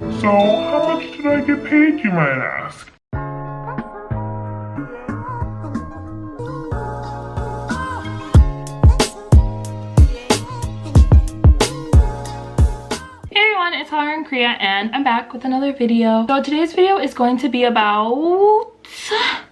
So how much did I get paid, you might ask? It's Hagwon in Korea and I'm back with another video. So today's video is going to be about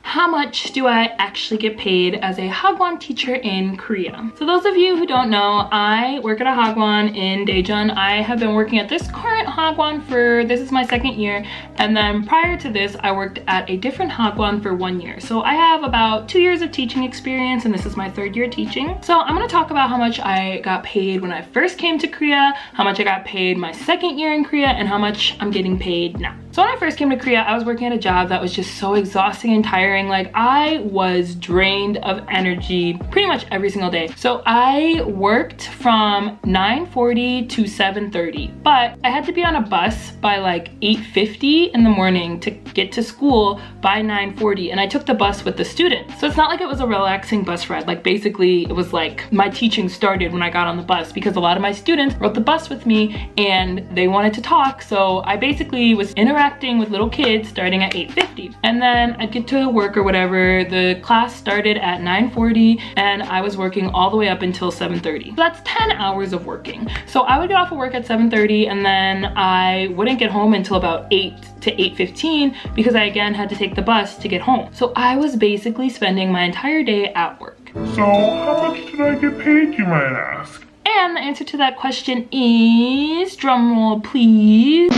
how much do I actually get paid as a Hagwon teacher in Korea. So those of you who don't know, I work at a Hagwon in Daejeon. I have been working at this current Hagwon this is my second year, and then prior to this I worked at a different Hagwon for 1 year. So I have about 2 years of teaching experience and this is my 3rd year teaching. So I'm going to talk about how much I got paid when I first came to Korea, how much I got paid my 2nd year in Korea, and how much I'm getting paid now. So when I first came to Korea, I was working at a job that was just so exhausting and tiring. Like, I was drained of energy pretty much every single day. So I worked from 9:40 to 7:30, but I had to be on a bus by like 8:50 in the morning to get to school by 9:40, and I took the bus with the students. So it's not like it was a relaxing bus ride. Like, basically it was like my teaching started when I got on the bus because a lot of my students rode the bus with me and they wanted to talk. So I basically was interacting with little kids starting at 8:50, and then I'd get to work or whatever. The class started at 9:40 and I was working all the way up until 7:30. So that's 10 hours of working. So I would get off of work at 7:30 and then I wouldn't get home until about 8 to 8:15 because I again had to take the bus to get home. So I was basically spending my entire day at work. So how much did I get paid, you might ask? And the answer to that question is, drumroll please,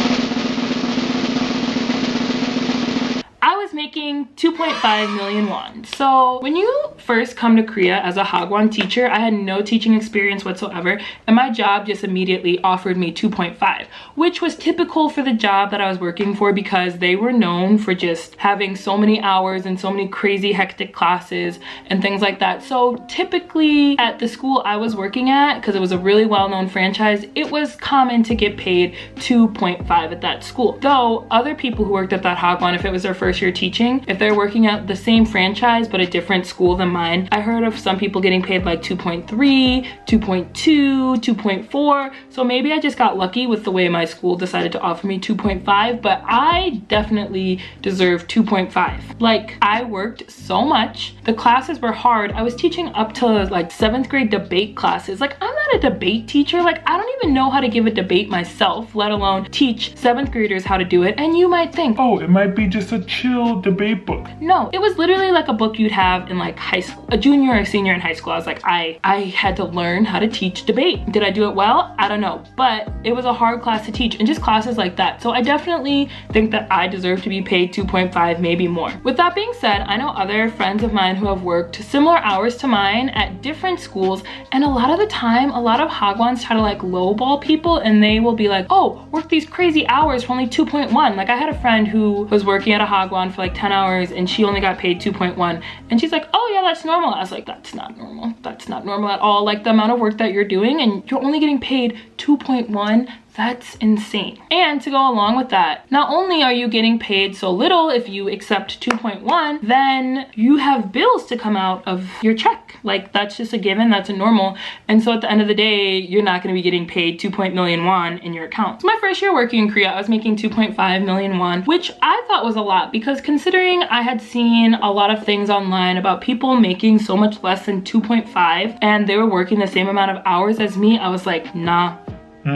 I was making 2.5 million won. So when you first come to Korea as a Hagwon teacher, I had no teaching experience whatsoever, and my job just immediately offered me 2.5, which was typical for the job that I was working for because they were known for just having so many hours and so many crazy hectic classes and things like that. So typically at the school I was working at, because it was a really well-known franchise, it was common to get paid 2.5 at that school. Though other people who worked at that Hagwon, if it was their first year teaching, if they're working at the same franchise but a different school than mine, I heard of some people getting paid like 2.3, 2.2, 2.4. So maybe I just got lucky with the way my school decided to offer me 2.5, but I definitely deserve 2.5. Like, I worked so much. The classes were hard. I was teaching up to like 7th grade debate classes. Like, I'm not a debate teacher. Like, I don't even know how to give a debate myself, let alone teach 7th graders how to do it. And you might think, oh, it might be just a chill debate book. No, it was literally like a book you'd have in like high school, a junior or senior in high school. I was like, I had to learn how to teach debate. Did I do it well? I don't know, but it was a hard class to teach, and just classes like that. So I definitely think that I deserve to be paid 2.5, maybe more. With that being said, I know other friends of mine who have worked similar hours to mine at different schools, and a lot of the time, a lot of Hagwons try to like lowball people, and they will be like, oh, work these crazy hours for only 2.1. Like, I had a friend who was working at a Hagwon for like 10 hours and she only got paid 2.1, and she's like, oh yeah, that's normal. I was like, that's not normal. That's not normal at all. Like, the amount of work that you're doing and you're only getting paid 2.1, that's insane. And to go along with that, not only are you getting paid so little if you accept 2.1, then you have bills to come out of your check. Like, that's just a given, that's a normal. And so at the end of the day, you're not gonna be getting paid 2 million won in your account. So my first year working in Korea, I was making 2.5 million won, which I thought was a lot because considering I had seen a lot of things online about people making so much less than 2.5 and they were working the same amount of hours as me, I was like, nah. So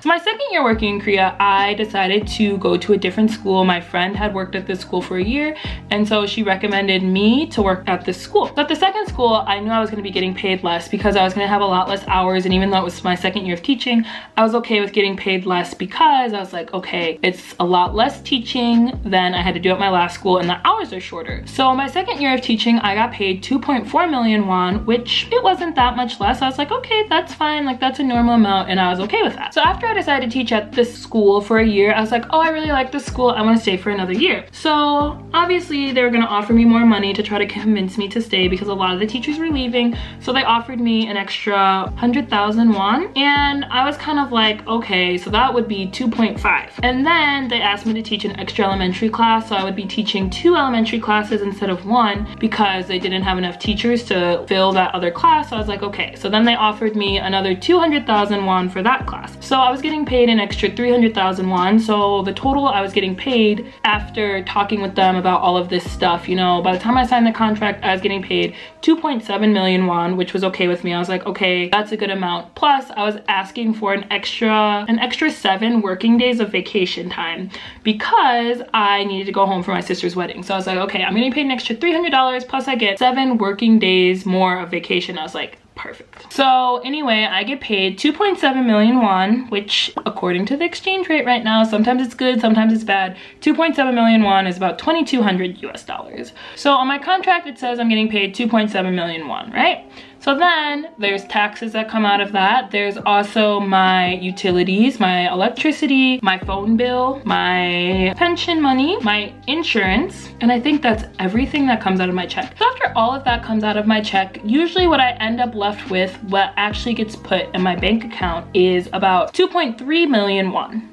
my second year working in Korea, I decided to go to a different school. My friend had worked at this school for a year, and so she recommended me to work at this school. So at the second school, I knew I was going to be getting paid less because I was going to have a lot less hours, and even though it was my second year of teaching, I was okay with getting paid less because I was like, okay, it's a lot less teaching than I had to do at my last school, and the hours are shorter. So my second year of teaching, I got paid 2.4 million won, which it wasn't that much less. I was like, okay, that's fine, like that's a normal amount, and I was okay with that. So after I decided to teach at this school for a year, I was like, oh, I really like this school, I want to stay for another year. So obviously they were going to offer me more money to try to convince me to stay because a lot of the teachers were leaving. So they offered me an extra 100,000 won, and I was kind of like, okay, so that would be 2.5. And then they asked me to teach an extra elementary class, so I would be teaching 2 elementary classes instead of 1 because they didn't have enough teachers to fill that other class. So I was like, okay. So then they offered me another 200,000 won for that that class. So I was getting paid an extra 300,000 won. So the total I was getting paid after talking with them about all of this stuff, you know, by the time I signed the contract, I was getting paid 2.7 million won, which was okay with me. I was like, okay, that's a good amount. Plus I was asking for an extra 7 working days of vacation time because I needed to go home for my sister's wedding. So I was like, okay, I'm getting paid an extra $300 plus I get 7 working days more of vacation. I was like, perfect. So anyway, I get paid 2.7 million won, which according to the exchange rate right now, sometimes it's good, sometimes it's bad. 2.7 million won is about 2,200 US dollars. So on my contract, it says I'm getting paid 2.7 million won, right? So then there's taxes that come out of that. There's also my utilities, my electricity, my phone bill, my pension money, my insurance, and I think that's everything that comes out of my check. So after all of that comes out of my check, usually what I end up left with, what actually gets put in my bank account, is about 2.3 million won.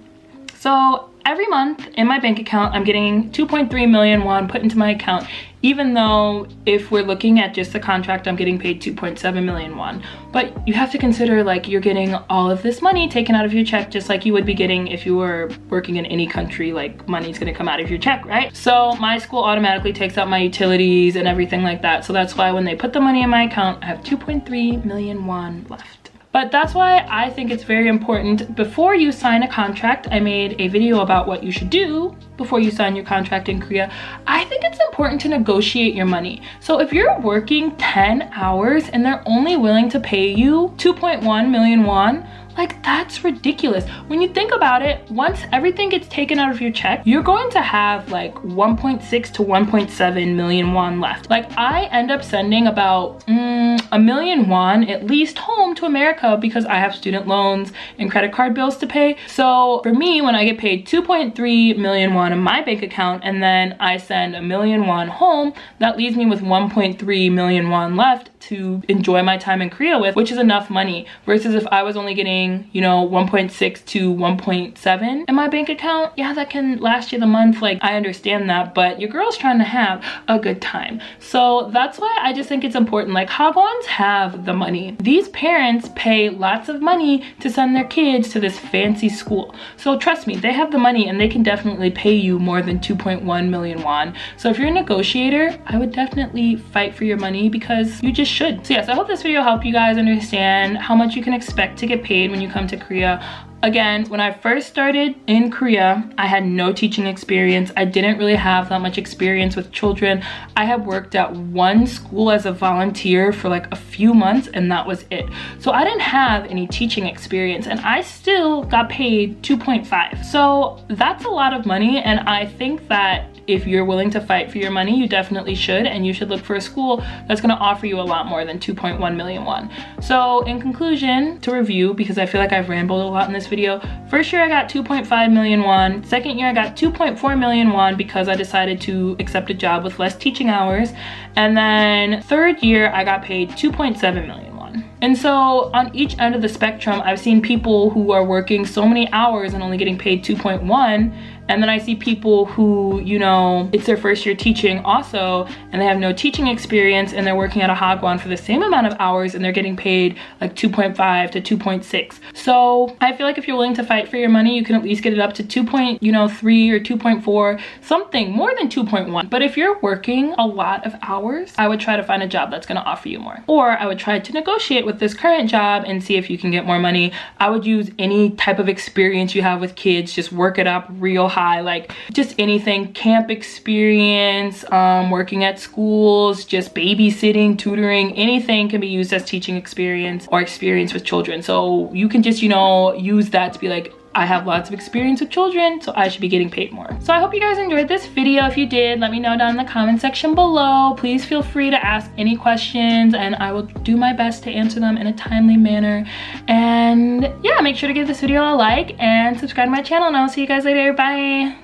So every month in my bank account, I'm getting 2.3 million won put into my account, even though if we're looking at just the contract, I'm getting paid 2.7 million won. But you have to consider, like, you're getting all of this money taken out of your check, just like you would be getting if you were working in any country. Like, money's gonna come out of your check, right? So my school automatically takes out my utilities and everything like that. So that's why when they put the money in my account, I have 2.3 million won left. But that's why I think it's very important. Before you sign a contract, I made a video about what you should do before you sign your contract in Korea. I think it's important to negotiate your money. So if you're working 10 hours and they're only willing to pay you 2.1 million won, like, that's ridiculous. When you think about it, once everything gets taken out of your check, you're going to have like 1.6 to 1.7 million won left. Like, I end up sending about a million won at least home to America because I have student loans and credit card bills to pay. So for me, when I get paid 2.3 million won in my bank account and then I send a million won home, that leaves me with 1.3 million won left to enjoy my time in Korea with, which is enough money. Versus if I was only getting, you know, 1.6 to 1.7 in my bank account, yeah, that can last you the month. Like, I understand that, but your girl's trying to have a good time. So that's why I just think it's important. Like, Hagwons have the money. These parents pay lots of money to send their kids to this fancy school. So trust me, they have the money and they can definitely pay you more than 2.1 million won. So if you're a negotiator, I would definitely fight for your money because you just should. So yes, I hope this video helped you guys understand how much you can expect to get paid when you come to Korea. Again, when I first started in Korea, I had no teaching experience. I didn't really have that much experience with children. I had worked at one school as a volunteer for like a few months and that was it. So I didn't have any teaching experience and I still got paid 2.5. So that's a lot of money, and I think that if you're willing to fight for your money, you definitely should, and you should look for a school that's gonna offer you a lot more than 2.1 million won. So in conclusion, to review, because I feel like I've rambled a lot in this video, first year I got 2.5 million won. Second year I got 2.4 million won because I decided to accept a job with less teaching hours. And then third year I got paid 2.7 million won. And so on each end of the spectrum, I've seen people who are working so many hours and only getting paid 2.1. And then I see people who, you know, it's their first year teaching also, and they have no teaching experience and they're working at a Hagwon for the same amount of hours and they're getting paid like 2.5 to 2.6. So I feel like if you're willing to fight for your money, you can at least get it up to 2.3 or 2.4, something more than 2.1. But if you're working a lot of hours, I would try to find a job that's gonna offer you more. Or I would try to negotiate with this current job and see if you can get more money. I would use any type of experience you have with kids, just work it up real high, like just anything, camp experience, working at schools, just babysitting, tutoring, anything can be used as teaching experience or experience with children. So you can just, you know, use that to be like, I have lots of experience with children, so I should be getting paid more. So I hope you guys enjoyed this video. If you did, let me know down in the comment section below. Please feel free to ask any questions and I will do my best to answer them in a timely manner. And yeah, make sure to give this video a like and subscribe to my channel, and I'll see you guys later. Bye.